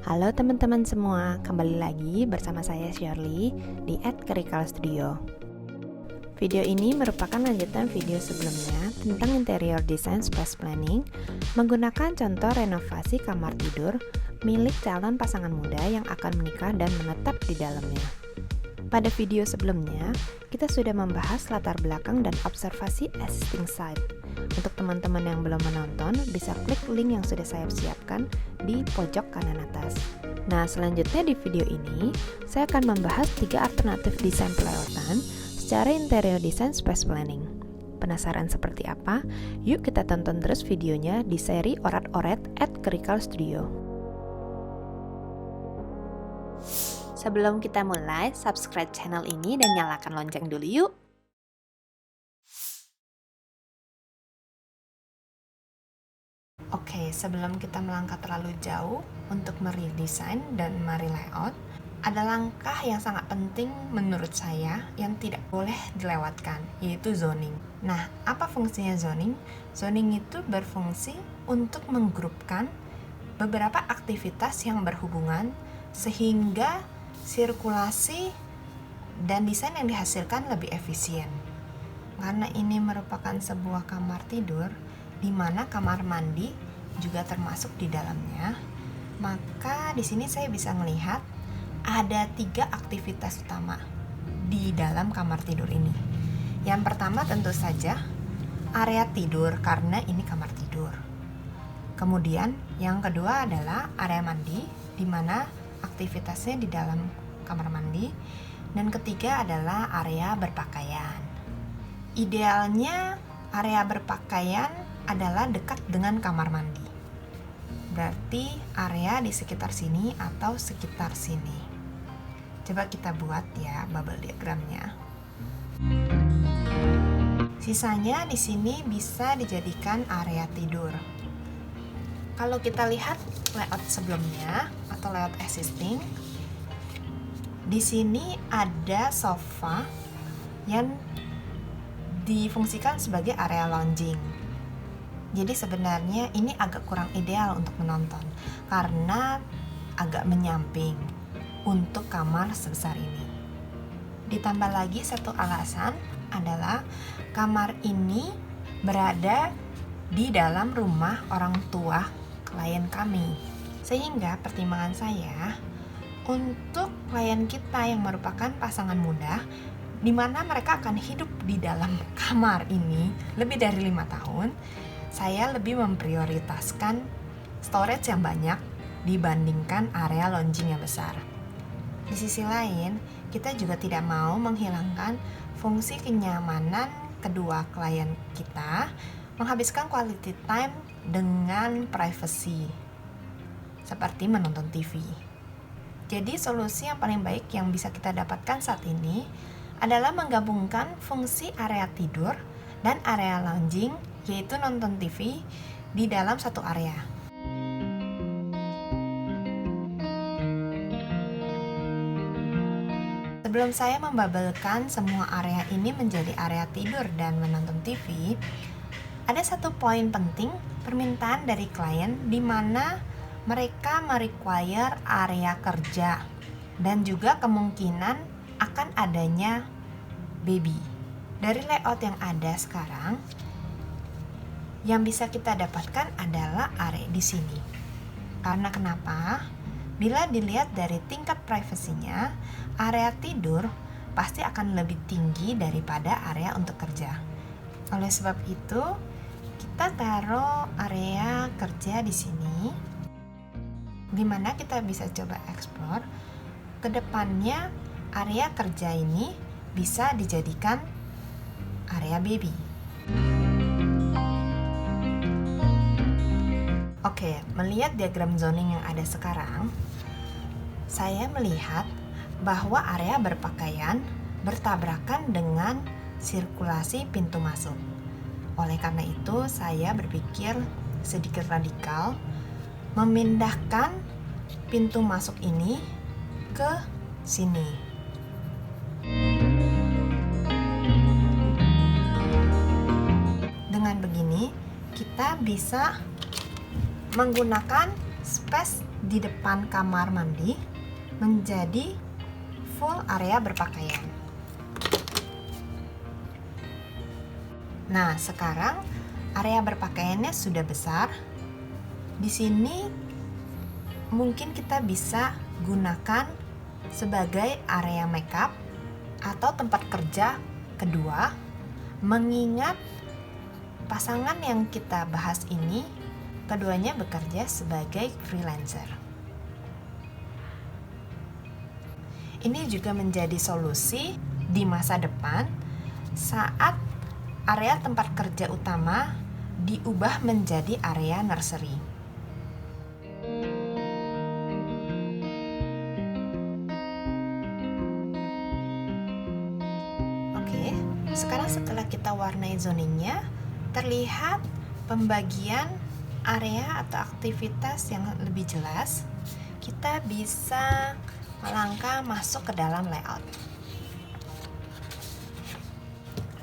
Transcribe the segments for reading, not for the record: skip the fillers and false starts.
Halo teman-teman semua, kembali lagi bersama saya Shirley di @kerikal_studio. Video ini merupakan lanjutan video sebelumnya tentang interior design space planning menggunakan contoh renovasi kamar tidur milik calon pasangan muda yang akan menikah dan menetap di dalamnya. Pada video sebelumnya, kita sudah membahas latar belakang dan observasi existing site. Untuk teman-teman yang belum menonton, bisa klik link yang sudah saya siapkan di pojok kanan atas. Nah, selanjutnya di video ini, saya akan membahas 3 alternatif desain pelayoutan secara interior design space planning. Penasaran seperti apa? Yuk kita tonton terus videonya di seri Orat-Oret @kerikal_studio. Sebelum kita mulai, subscribe channel ini dan nyalakan lonceng dulu yuk. Oke, sebelum kita melangkah terlalu jauh untuk meredesain dan merelayout, ada langkah yang sangat penting menurut saya yang tidak boleh dilewatkan, yaitu zoning. Nah, apa fungsinya zoning? Zoning itu berfungsi untuk menggrupkan beberapa aktivitas yang berhubungan sehingga sirkulasi dan desain yang dihasilkan lebih efisien. Karena ini merupakan sebuah kamar tidur di mana kamar mandi juga termasuk di dalamnya, maka di sini saya bisa melihat ada 3 aktivitas utama di dalam kamar tidur ini. Yang pertama tentu saja area tidur, karena ini kamar tidur. Kemudian yang kedua adalah area mandi, di mana aktivitasnya di dalam kamar mandi. Dan ketiga adalah area berpakaian. Idealnya area berpakaian adalah dekat dengan kamar mandi. Berarti area di sekitar sini atau sekitar sini. Coba kita buat ya bubble diagramnya. Sisanya di sini bisa dijadikan area tidur. Kalau kita lihat layout sebelumnya atau layout existing, di sini ada sofa yang difungsikan sebagai area lounging. Jadi sebenarnya ini agak kurang ideal untuk menonton karena agak menyamping untuk kamar sebesar ini. Ditambah lagi satu alasan adalah kamar ini berada di dalam rumah orang tua klien kami. Sehingga pertimbangan saya untuk klien kita yang merupakan pasangan muda di mana mereka akan hidup di dalam kamar ini lebih dari 5 tahun, saya lebih memprioritaskan storage yang banyak dibandingkan area lounging yang besar. Di sisi lain, kita juga tidak mau menghilangkan fungsi kenyamanan kedua klien kita, menghabiskan quality time dengan privacy, seperti menonton TV. Jadi solusi yang paling baik yang bisa kita dapatkan saat ini adalah menggabungkan fungsi area tidur dan area lounging, yaitu nonton TV di dalam satu area. Sebelum saya membabelkan semua area ini menjadi area tidur dan menonton TV, ada satu poin penting permintaan dari klien di mana mereka merequire area kerja dan juga kemungkinan akan adanya baby. Dari layout yang ada sekarang, yang bisa kita dapatkan adalah area di sini. Karena kenapa? Bila dilihat dari tingkat privasinya, area tidur pasti akan lebih tinggi daripada area untuk kerja. Oleh sebab itu, kita taruh area kerja di sini, di mana kita bisa coba explore. Kedepannya area kerja ini bisa dijadikan area baby. Oke, melihat diagram zoning yang ada sekarang, saya melihat bahwa area berpakaian bertabrakan dengan sirkulasi pintu masuk. Oleh karena itu, saya berpikir sedikit radikal memindahkan pintu masuk ini ke sini. Dengan begini, kita bisa menggunakan space di depan kamar mandi menjadi full area berpakaian. Nah, sekarang area berpakaiannya sudah besar. Di sini mungkin kita bisa gunakan sebagai area makeup atau tempat kerja kedua, mengingat pasangan yang kita bahas ini keduanya bekerja sebagai freelancer. Ini juga menjadi solusi di masa depan saat area tempat kerja utama diubah menjadi area nursery. Oke, sekarang setelah kita warnai zoningnya, terlihat pembagian area atau aktivitas yang lebih jelas. Kita bisa melangkah masuk ke dalam layout.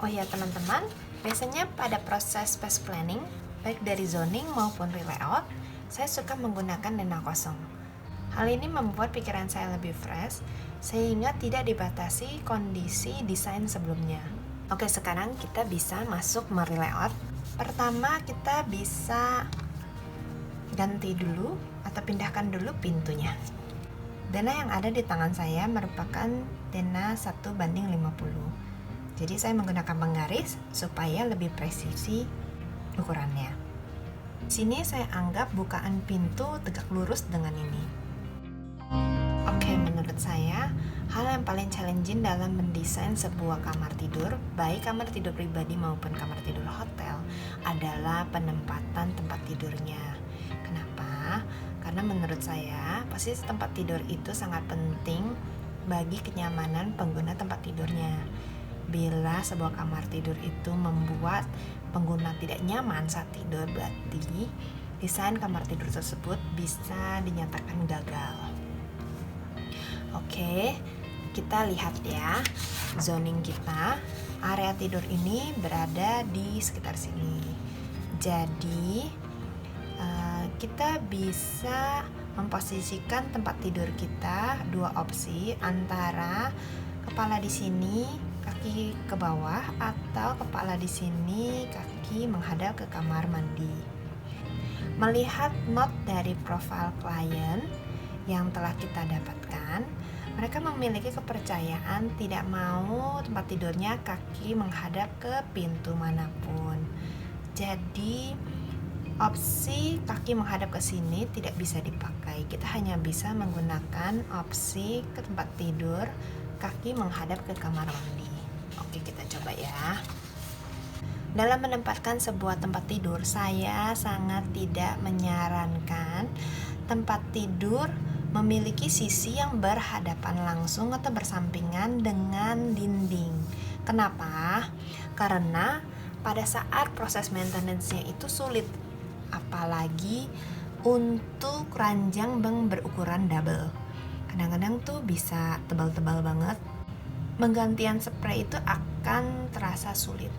Oh ya teman-teman, biasanya pada proses space planning, baik dari zoning maupun layout, saya suka menggunakan dana kosong. Hal ini membuat pikiran saya lebih fresh, sehingga tidak dibatasi kondisi desain sebelumnya. Oke, sekarang kita bisa masuk layout. Pertama, kita bisa ganti dulu atau pindahkan dulu pintunya. Dana yang ada di tangan saya merupakan dana 1:50. Jadi saya menggunakan penggaris supaya lebih presisi ukurannya. Di sini saya anggap bukaan pintu tegak lurus dengan ini. Oke, menurut saya hal yang paling challenging dalam mendesain sebuah kamar tidur, baik kamar tidur pribadi maupun kamar tidur hotel, adalah penempatan tempat tidurnya. Kenapa? Karena menurut saya posisi tempat tidur itu sangat penting bagi kenyamanan pengguna tempat tidurnya. Bila sebuah kamar tidur itu membuat pengguna tidak nyaman saat tidur, berarti desain kamar tidur tersebut bisa dinyatakan gagal. Oke, kita lihat ya, zoning kita, area tidur ini berada di sekitar sini. Jadi kita bisa memposisikan tempat tidur kita dua opsi, antara kepala di sini, kaki ke bawah, atau kepala di sini, kaki menghadap ke kamar mandi. Melihat note dari profil klien yang telah kita dapatkan, mereka memiliki kepercayaan tidak mau tempat tidurnya kaki menghadap ke pintu manapun. Jadi opsi kaki menghadap ke sini tidak bisa dipakai. Kita hanya bisa menggunakan opsi ke tempat tidur kaki menghadap ke kamar mandi. Oke, kita coba ya. Dalam menempatkan sebuah tempat tidur, saya sangat tidak menyarankan tempat tidur memiliki sisi yang berhadapan langsung atau bersampingan dengan dinding. Kenapa? Karena pada saat proses maintenance-nya itu sulit, apalagi untuk ranjang bang berukuran double. Kadang-kadang tuh bisa tebal-tebal banget. Penggantian spray itu akan terasa sulit.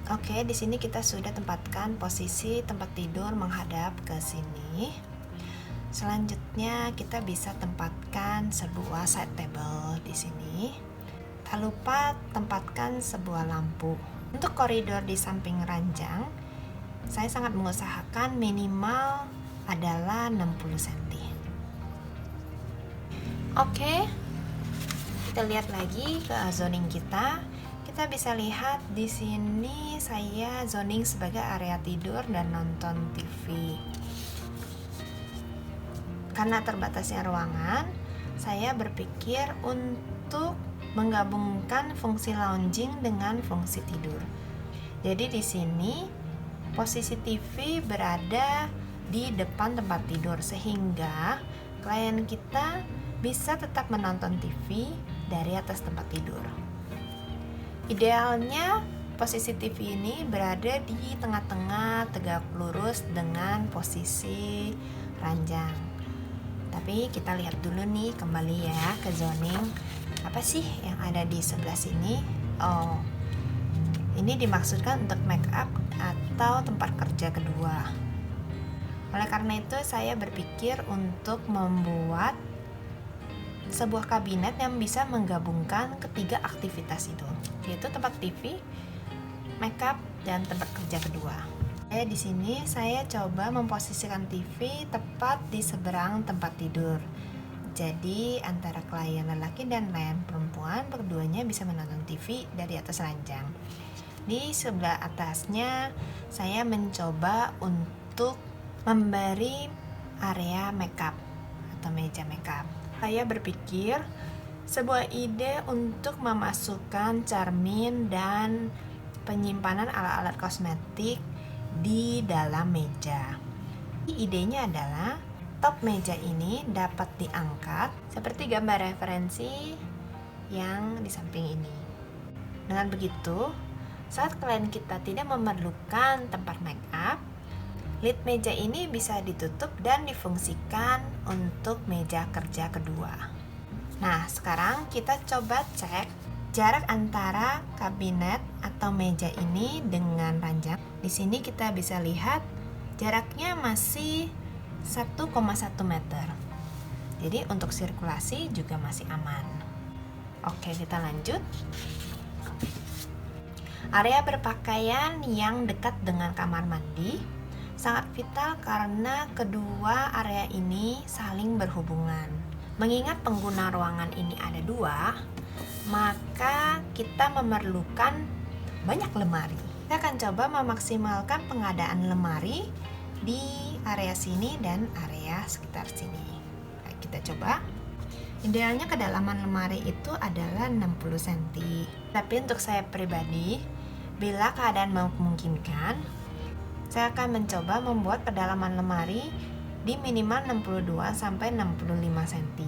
Oke, di sini kita sudah tempatkan posisi tempat tidur menghadap ke sini. Selanjutnya kita bisa tempatkan sebuah side table di sini. Tak lupa tempatkan sebuah lampu. Untuk koridor di samping ranjang, saya sangat mengusahakan minimal adalah 60 cm. Oke, kita lihat lagi ke zoning kita. Kita bisa lihat di sini saya zoning sebagai area tidur dan nonton TV. Karena terbatasnya ruangan, saya berpikir untuk menggabungkan fungsi lounging dengan fungsi tidur. Jadi di sini posisi TV berada di depan tempat tidur, sehingga klien kita bisa tetap menonton TV dari atas tempat tidur. Idealnya posisi TV ini berada di tengah-tengah tegak lurus dengan posisi ranjang. Tapi kita lihat dulu nih kembali ya ke zoning. Apa sih yang ada di sebelah sini? Oh, ini dimaksudkan untuk make up atau tempat kerja kedua. Oleh karena itu saya berpikir untuk membuat sebuah kabinet yang bisa menggabungkan ketiga aktivitas itu, yaitu tempat TV, makeup, dan tempat kerja kedua. Di sini saya coba memposisikan TV tepat di seberang tempat tidur. Jadi antara klien lelaki dan klien perempuan keduanya bisa menonton TV dari atas ranjang. Di sebelah atasnya saya mencoba untuk memberi area makeup atau meja makeup. Saya berpikir sebuah ide untuk memasukkan cermin dan penyimpanan alat-alat kosmetik di dalam meja. Idenya adalah top meja ini dapat diangkat seperti gambar referensi yang di samping ini. Dengan begitu, saat klien kita tidak memerlukan tempat makeup, lid meja ini bisa ditutup dan difungsikan untuk meja kerja kedua. Nah, sekarang kita coba cek jarak antara kabinet atau meja ini dengan ranjang. Di sini kita bisa lihat jaraknya masih 1,1 meter. Jadi untuk sirkulasi juga masih aman. Oke, kita lanjut. Area berpakaian yang dekat dengan kamar mandi sangat vital karena kedua area ini saling berhubungan. Mengingat pengguna ruangan ini ada dua, maka kita memerlukan banyak lemari. Kita akan coba memaksimalkan pengadaan lemari di area sini dan area sekitar sini. Baik, kita coba. Idealnya kedalaman lemari itu adalah 60 cm. Tapi untuk saya pribadi, bila keadaan memungkinkan, saya akan mencoba membuat kedalaman lemari di minimal 62 sampai 65 cm.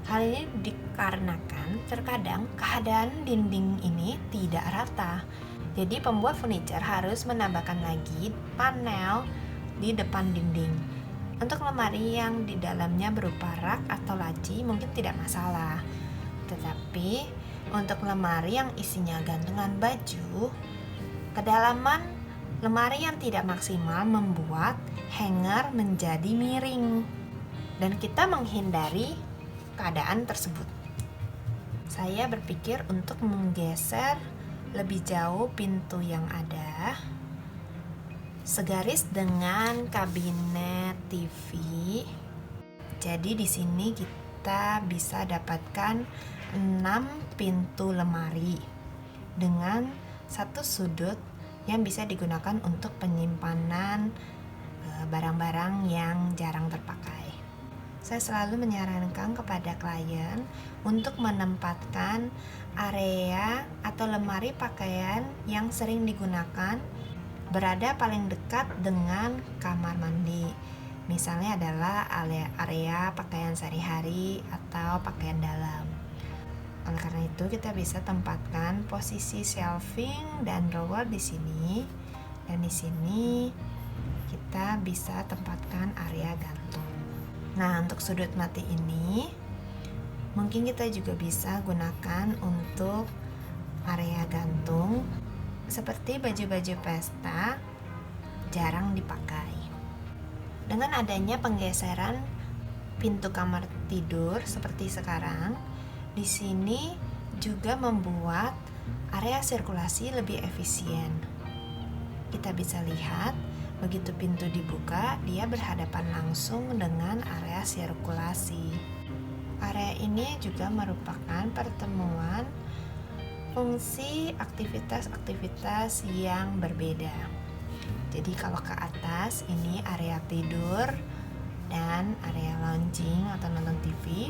Hal ini dikarenakan terkadang keadaan dinding ini tidak rata. Jadi pembuat furniture harus menambahkan lagi panel di depan dinding. Untuk lemari yang di dalamnya berupa rak atau laci mungkin tidak masalah. Tetapi untuk lemari yang isinya gantungan baju, kedalaman lemari yang tidak maksimal membuat hanger menjadi miring, dan kita menghindari keadaan tersebut. Saya berpikir untuk menggeser lebih jauh pintu yang ada segaris dengan kabinet TV. Jadi di sini kita bisa dapatkan 6 pintu lemari dengan satu sudut yang bisa digunakan untuk penyimpanan barang-barang yang jarang terpakai. Saya selalu menyarankan kepada klien untuk menempatkan area atau lemari pakaian yang sering digunakan berada paling dekat dengan kamar mandi. Misalnya adalah area pakaian sehari-hari atau pakaian dalam. Oleh karena itu kita bisa tempatkan posisi shelving dan drawer di sini, dan di sini kita bisa tempatkan area gantung. Nah, untuk sudut mati ini mungkin kita juga bisa gunakan untuk area gantung. Seperti baju-baju pesta jarang dipakai. Dengan adanya penggeseran pintu kamar tidur seperti sekarang, di sini juga membuat area sirkulasi lebih efisien. Kita bisa lihat begitu pintu dibuka, dia berhadapan langsung dengan area sirkulasi. Area ini juga merupakan pertemuan fungsi aktivitas-aktivitas yang berbeda. Jadi kalau ke atas ini area tidur dan area lounging atau nonton TV,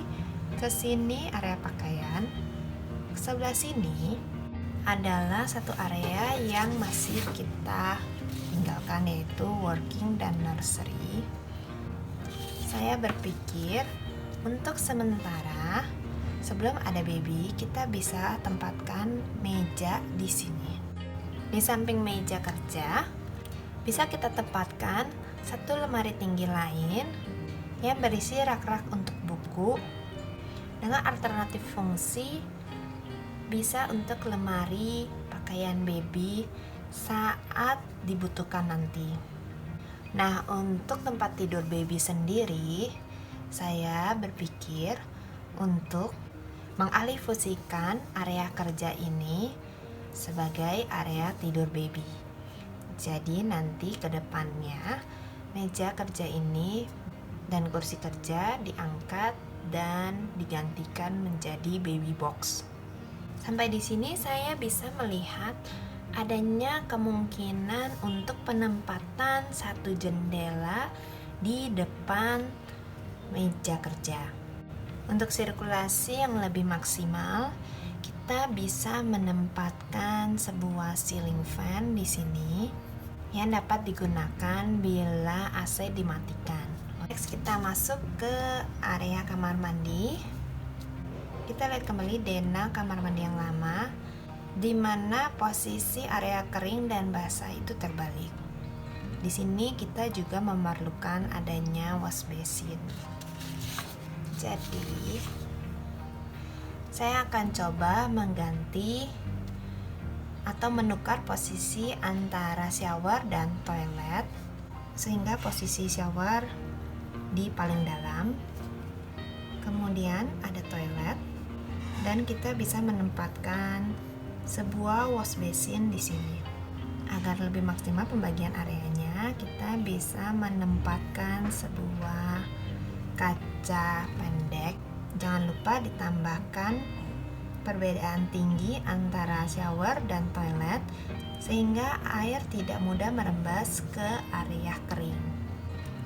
ke sini area pakaian, ke sebelah sini adalah satu area yang masih kita tinggalkan, yaitu working dan nursery. Saya berpikir untuk sementara sebelum ada baby, kita bisa tempatkan meja di sini. Di samping meja kerja, bisa kita tempatkan satu lemari tinggi lain yang berisi rak-rak untuk buku dengan alternatif fungsi, bisa untuk lemari pakaian baby saat dibutuhkan nanti. Nah, untuk tempat tidur baby sendiri, saya berpikir untuk mengalihfungsikan area kerja ini sebagai area tidur baby. Jadi nanti ke depannya meja kerja ini dan kursi kerja diangkat dan digantikan menjadi baby box. Sampai di sini saya bisa melihat adanya kemungkinan untuk penempatan satu jendela di depan meja kerja. Untuk sirkulasi yang lebih maksimal, kita bisa menempatkan sebuah ceiling fan di sini yang dapat digunakan bila AC dimatikan. Next, kita masuk ke area kamar mandi. Kita lihat kembali denah kamar mandi yang lama, di mana posisi area kering dan basah itu terbalik. Di sini kita juga memerlukan adanya wash basin. Jadi, saya akan coba mengganti atau menukar posisi antara shower dan toilet, sehingga posisi shower di paling dalam, kemudian ada toilet, dan kita bisa menempatkan sebuah wash basin di sini. Agar lebih maksimal pembagian areanya, kita bisa menempatkan sebuah kaca pendek. Jangan lupa ditambahkan perbedaan tinggi antara shower dan toilet sehingga air tidak mudah merembas ke area kering.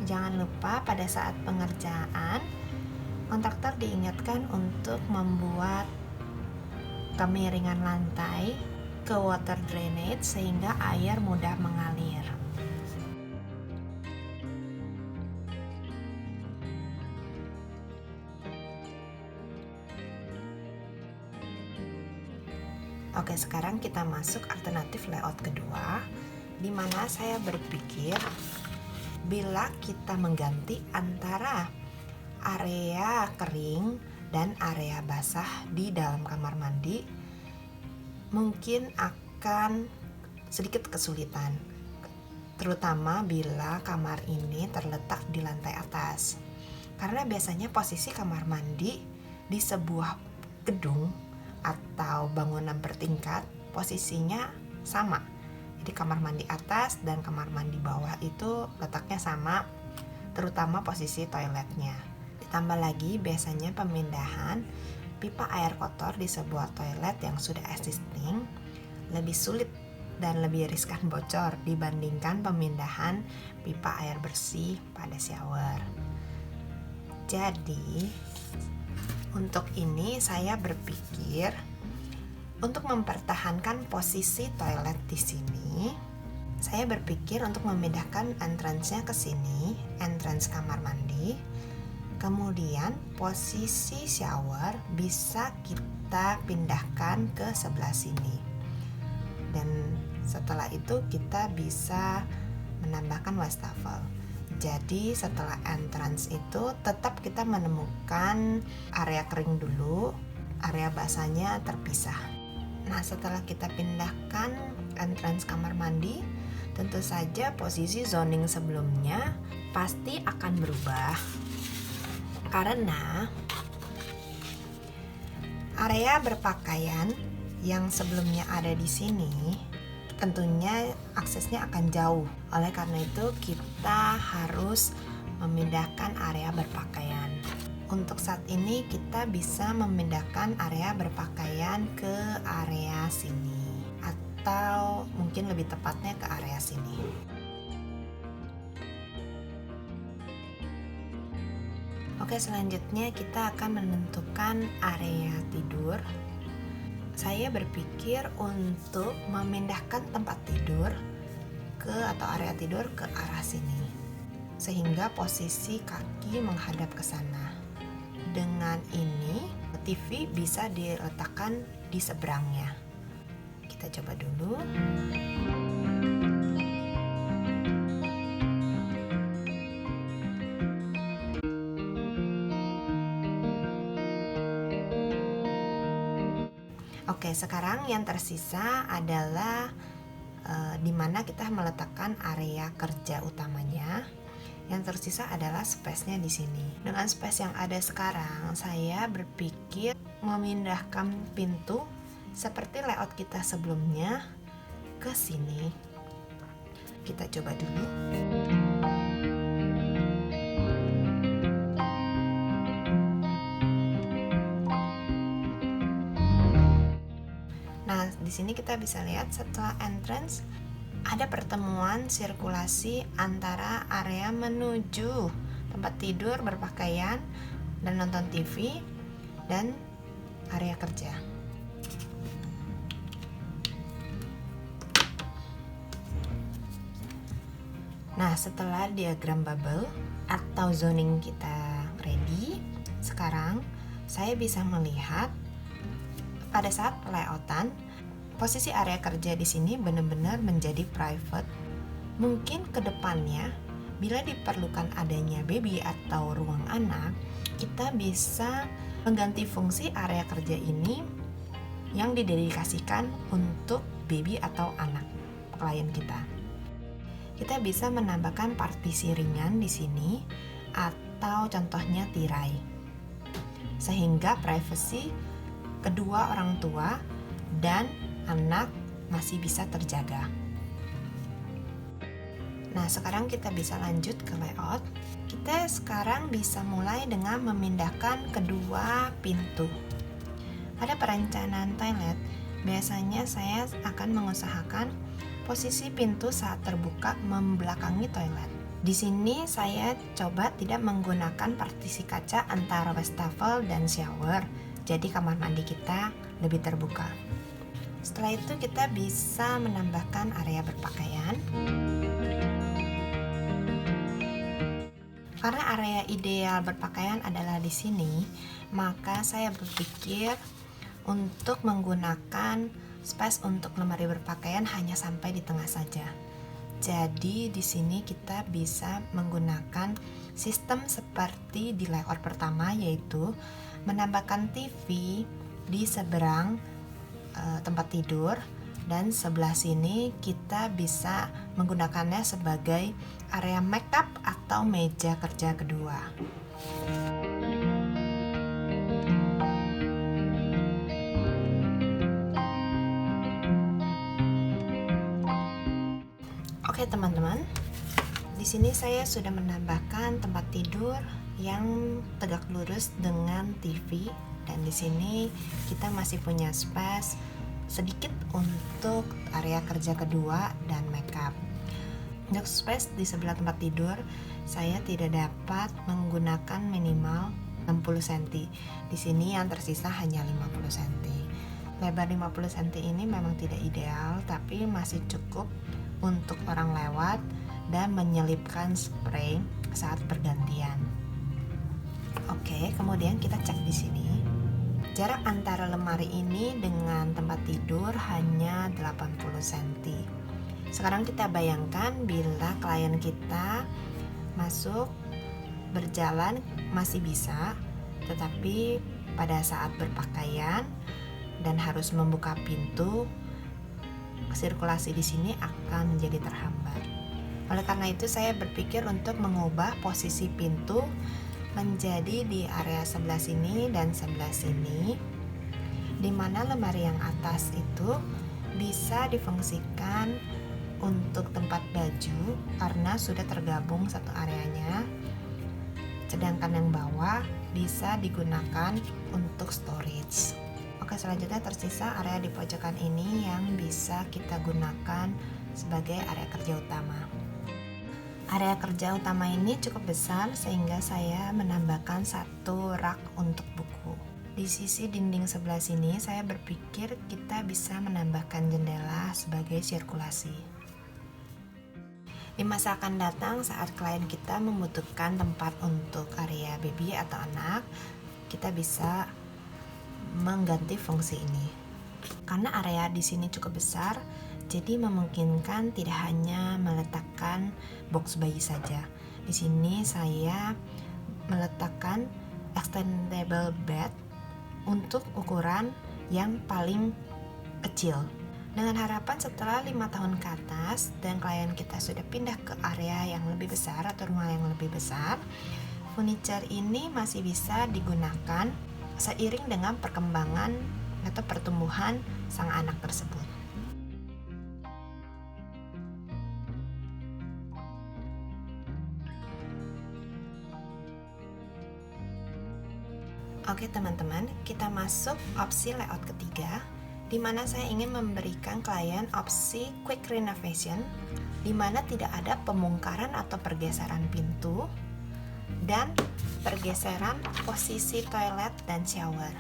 Jangan lupa pada saat pengerjaan, kontraktor diingatkan untuk membuat kemiringan lantai ke water drainage sehingga air mudah mengalir. Oke, sekarang kita masuk alternatif layout kedua, di mana saya berpikir bila kita mengganti antara area kering dan area basah di dalam kamar mandi, mungkin akan sedikit kesulitan, terutama bila kamar ini terletak di lantai atas. Karena biasanya posisi kamar mandi di sebuah gedung atau bangunan bertingkat posisinya sama. Jadi kamar mandi atas dan kamar mandi bawah itu letaknya sama, terutama posisi toiletnya. Ditambah lagi biasanya pemindahan pipa air kotor di sebuah toilet yang sudah existing lebih sulit dan lebih riskan bocor dibandingkan pemindahan pipa air bersih pada shower. Jadi, untuk ini saya berpikir untuk mempertahankan posisi toilet di sini, saya berpikir untuk memindahkan entrance-nya ke sini, entrance kamar mandi. Kemudian posisi shower bisa kita pindahkan ke sebelah sini. Dan setelah itu kita bisa menambahkan wastafel. Jadi setelah entrance itu tetap kita menemukan area kering dulu, area basahnya terpisah. Nah, setelah kita pindahkan entrance kamar mandi, tentu saja posisi zoning sebelumnya pasti akan berubah. Karena area berpakaian yang sebelumnya ada di sini tentunya aksesnya akan jauh. Oleh karena itu kita harus memindahkan area berpakaian. Untuk saat ini kita bisa memindahkan area berpakaian ke area sini, atau mungkin lebih tepatnya ke area sini. Oke, selanjutnya kita akan menentukan area tidur. Saya berpikir untuk memindahkan tempat tidur atau area tidur ke arah sini, sehingga posisi kaki menghadap ke sana. Dengan ini, TV bisa diletakkan di seberangnya. Kita coba dulu. Oke, sekarang yang tersisa adalah di mana kita meletakkan area kerja utamanya. Yang tersisa adalah space-nya di sini. Dengan space yang ada sekarang, saya berpikir memindahkan pintu seperti layout kita sebelumnya ke sini. Kita coba dulu. Nah, di sini kita bisa lihat setelah entrance ada pertemuan sirkulasi antara area menuju tempat tidur, berpakaian, dan nonton TV, dan area kerja. Nah, setelah diagram bubble atau zoning kita ready, sekarang saya bisa melihat pada saat layoutan, posisi area kerja di sini benar-benar menjadi private. Mungkin ke depannya, bila diperlukan adanya baby atau ruang anak, kita bisa mengganti fungsi area kerja ini yang didedikasikan untuk baby atau anak klien kita. Kita bisa menambahkan partisi ringan di sini atau contohnya tirai, sehingga privasi kedua orang tua dan anak masih bisa terjaga. Nah, sekarang kita bisa lanjut ke layout. Kita sekarang bisa mulai dengan memindahkan kedua pintu. Pada perencanaan toilet, biasanya saya akan mengusahakan posisi pintu saat terbuka membelakangi toilet. Di sini saya coba tidak menggunakan partisi kaca antara wastafel dan shower, jadi kamar mandi kita lebih terbuka. Setelah itu kita bisa menambahkan area berpakaian. Karena area ideal berpakaian adalah di sini, maka saya berpikir untuk menggunakan space untuk lemari berpakaian hanya sampai di tengah saja. Jadi di sini kita bisa menggunakan sistem seperti di layout pertama, yaitu menambahkan TV di seberang tempat tidur, dan sebelah sini kita bisa menggunakannya sebagai area makeup atau meja kerja kedua. Oke teman-teman, di sini saya sudah menambahkan tempat tidur yang tegak lurus dengan TV, dan di sini kita masih punya space sedikit untuk area kerja kedua dan makeup. Untuk space di sebelah tempat tidur, saya tidak dapat menggunakan minimal 60 cm. Di sini yang tersisa hanya 50 cm. Lebar 50 cm ini memang tidak ideal, tapi masih cukup untuk orang lewat dan menyelipkan spray saat pergantian. Oke, kemudian kita cek di sini. Jarak antara lemari ini dengan tempat tidur hanya 80 cm. Sekarang kita bayangkan bila klien kita masuk berjalan masih bisa, tetapi pada saat berpakaian dan harus membuka pintu, sirkulasi di sini akan menjadi terhambat. Oleh karena itu saya berpikir untuk mengubah posisi pintu menjadi di area sebelah sini dan sebelah sini, di mana lemari yang atas itu bisa difungsikan untuk tempat baju karena sudah tergabung satu areanya, sedangkan yang bawah bisa digunakan untuk storage. Oke, selanjutnya tersisa area di pojokan ini yang bisa kita gunakan sebagai area kerja utama. Area kerja utama ini cukup besar sehingga saya menambahkan satu rak untuk buku. Di sisi dinding sebelah sini saya berpikir kita bisa menambahkan jendela sebagai sirkulasi. Di masa akan datang saat klien kita membutuhkan tempat untuk area baby atau anak, kita bisa mengganti fungsi ini. Karena area di sini cukup besar, jadi memungkinkan tidak hanya meletakkan box bayi saja. Di sini saya meletakkan extendable bed untuk ukuran yang paling kecil. Dengan harapan setelah 5 tahun ke atas dan klien kita sudah pindah ke area yang lebih besar atau rumah yang lebih besar, furniture ini masih bisa digunakan seiring dengan perkembangan atau pertumbuhan sang anak tersebut. Oke teman-teman, kita masuk opsi layout ketiga, di mana saya ingin memberikan klien opsi quick renovation, di mana tidak ada pembongkaran atau pergeseran pintu dan pergeseran posisi toilet dan shower.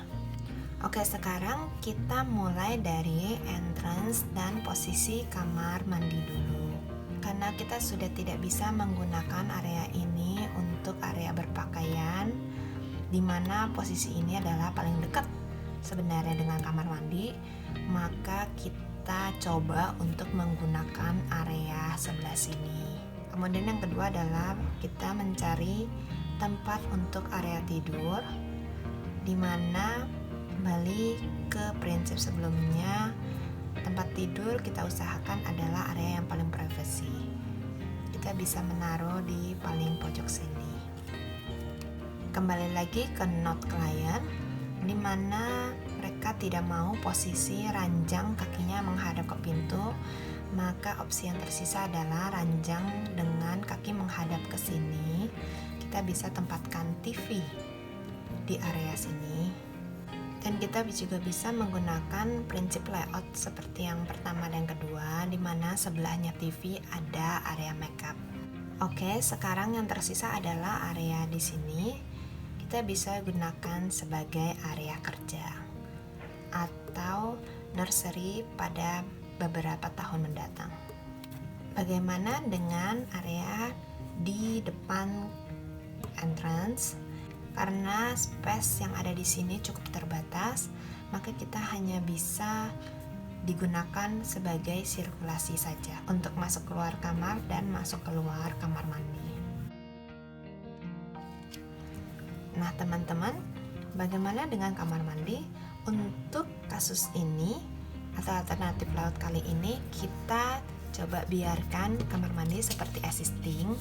Oke, sekarang kita mulai dari entrance dan posisi kamar mandi dulu. Karena kita sudah tidak bisa menggunakan area ini untuk area berpakaian, di mana posisi ini adalah paling dekat sebenarnya dengan kamar mandi, maka kita coba untuk menggunakan area sebelah sini. Kemudian yang kedua adalah kita mencari tempat untuk area tidur, di mana kembali ke prinsip sebelumnya, tempat tidur kita usahakan adalah area yang paling privasi. Kita bisa menaruh di paling pojok sini. Kembali lagi ke note klien, di mana mereka tidak mau posisi ranjang kakinya menghadap ke pintu, maka opsi yang tersisa adalah ranjang dengan kaki menghadap ke sini. Kita bisa tempatkan TV di area sini, dan kita juga bisa menggunakan prinsip layout seperti yang pertama dan kedua, di mana sebelahnya TV ada area makeup. Oke, sekarang yang tersisa adalah area di sini. Kita bisa gunakan sebagai area kerja atau nursery pada beberapa tahun mendatang. Bagaimana dengan area di depan entrance? Karena space yang ada di sini cukup terbatas, maka kita hanya bisa digunakan sebagai sirkulasi saja untuk masuk keluar kamar dan masuk keluar kamar mandi. Nah teman-teman, bagaimana dengan kamar mandi? Untuk kasus ini atau alternatif layout kali ini, kita coba biarkan kamar mandi seperti existing,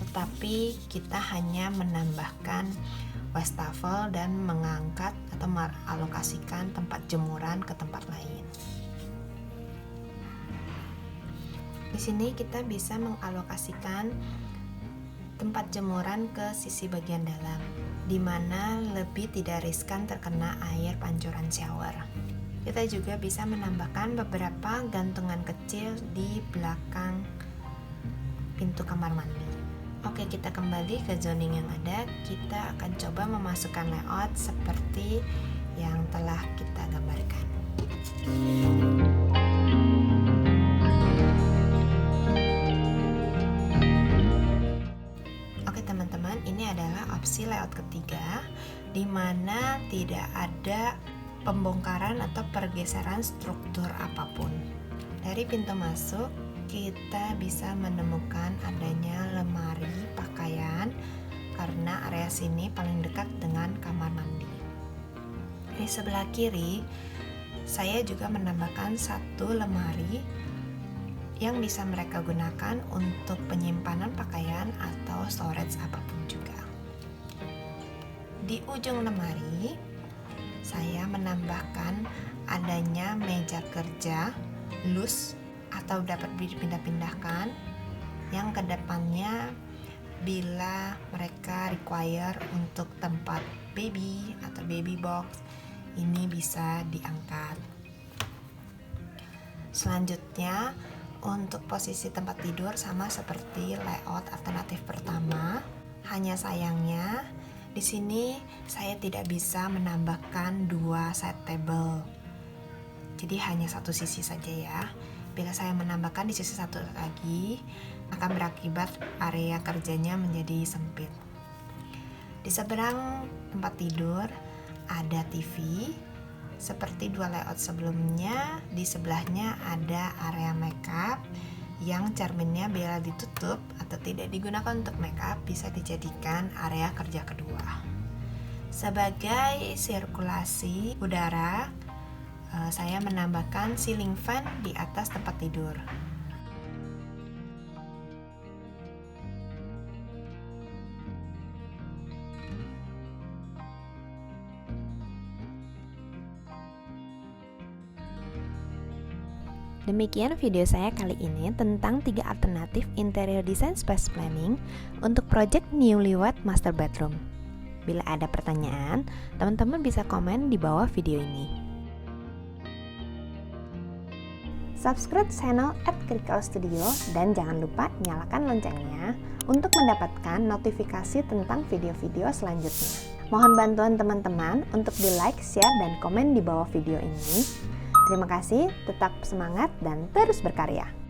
tetapi kita hanya menambahkan wastafel dan mengangkat atau mengalokasikan tempat jemuran ke tempat lain. Di sini kita bisa mengalokasikan tempat jemuran ke sisi bagian dalam, di mana lebih tidak riskan terkena air pancuran shower. Kita juga bisa menambahkan beberapa gantungan kecil di belakang pintu kamar mandi. Oke, kita kembali ke zoning yang ada. Kita akan coba memasukkan layout seperti yang telah kita gambarkan. Ini adalah opsi layout ketiga, di mana tidak ada pembongkaran atau pergeseran struktur apapun. Dari pintu masuk, kita bisa menemukan adanya lemari pakaian karena area sini paling dekat dengan kamar mandi. Di sebelah kiri, saya juga menambahkan satu lemari yang bisa mereka gunakan untuk penyimpanan pakaian atau storage apapun juga. Di ujung lemari, saya menambahkan adanya meja kerja loose atau dapat dipindah-pindahkan, yang kedepannya bila mereka require untuk tempat baby atau baby box, ini bisa diangkat. Selanjutnya, untuk posisi tempat tidur sama seperti layout alternatif pertama, hanya sayangnya di sini saya tidak bisa menambahkan dua side table. Jadi hanya satu sisi saja ya. Bila saya menambahkan di sisi satu lagi, akan berakibat area kerjanya menjadi sempit. Di seberang tempat tidur ada TV. Seperti dua layout sebelumnya, di sebelahnya ada area makeup yang cerminnya bila ditutup atau tidak digunakan untuk makeup bisa dijadikan area kerja kedua. Sebagai sirkulasi udara, Saya menambahkan ceiling fan di atas tempat tidur. Demikian video saya kali ini tentang 3 alternatif interior design space planning untuk project newlywed master bedroom. Bila ada pertanyaan, teman-teman bisa komen di bawah video ini. Subscribe channel @critical_studio dan jangan lupa nyalakan loncengnya untuk mendapatkan notifikasi tentang video-video selanjutnya. Mohon bantuan teman-teman untuk di like, share, dan komen di bawah video ini. Terima kasih, tetap semangat dan terus berkarya.